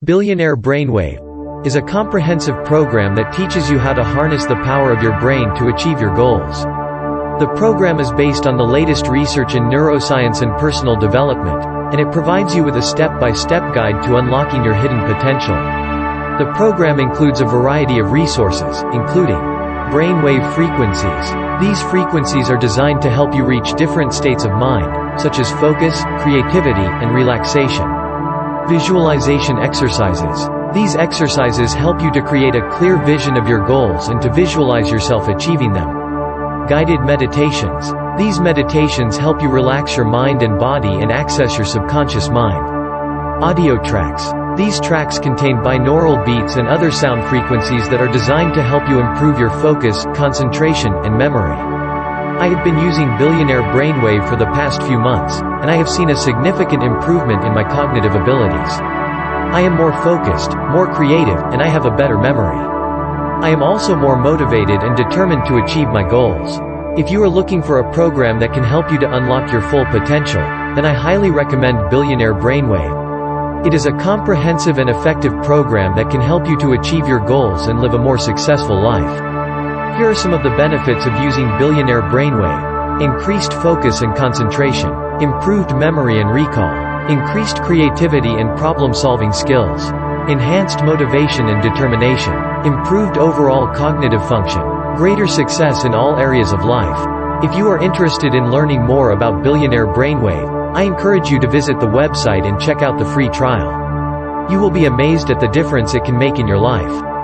Billionaire Brain Wave is a comprehensive program that teaches you how to harness the power of your brain to achieve your goals. The program is based on the latest research in neuroscience and personal development, and it provides you with a step-by-step guide to unlocking your hidden potential. The program includes a variety of resources, including brainwave frequencies. These frequencies are designed to help you reach different states of mind, such as focus, creativity, and relaxation. Visualization exercises. These exercises help you to create a clear vision of your goals and to visualize yourself achieving them. Guided meditations. These meditations help you relax your mind and body and access your subconscious mind. Audio tracks. These tracks contain binaural beats and other sound frequencies that are designed to help you improve your focus, concentration, and memory. I have been using Billionaire Brain Wave for the past few months, and I have seen a significant improvement in my cognitive abilities. I am more focused, more creative, and I have a better memory. I am also more motivated and determined to achieve my goals. If you are looking for a program that can help you to unlock your full potential, then I highly recommend Billionaire Brain Wave. It is a comprehensive and effective program that can help you to achieve your goals and live a more successful life. Here are some of the benefits of using Billionaire Brain Wave: increased focus and concentration, improved memory and recall, increased creativity and problem-solving skills, enhanced motivation and determination, improved overall cognitive function, greater success in all areas of life. If you are interested in learning more about Billionaire Brain Wave, I encourage you to visit the website and check out the free trial. You will be amazed at the difference it can make in your life.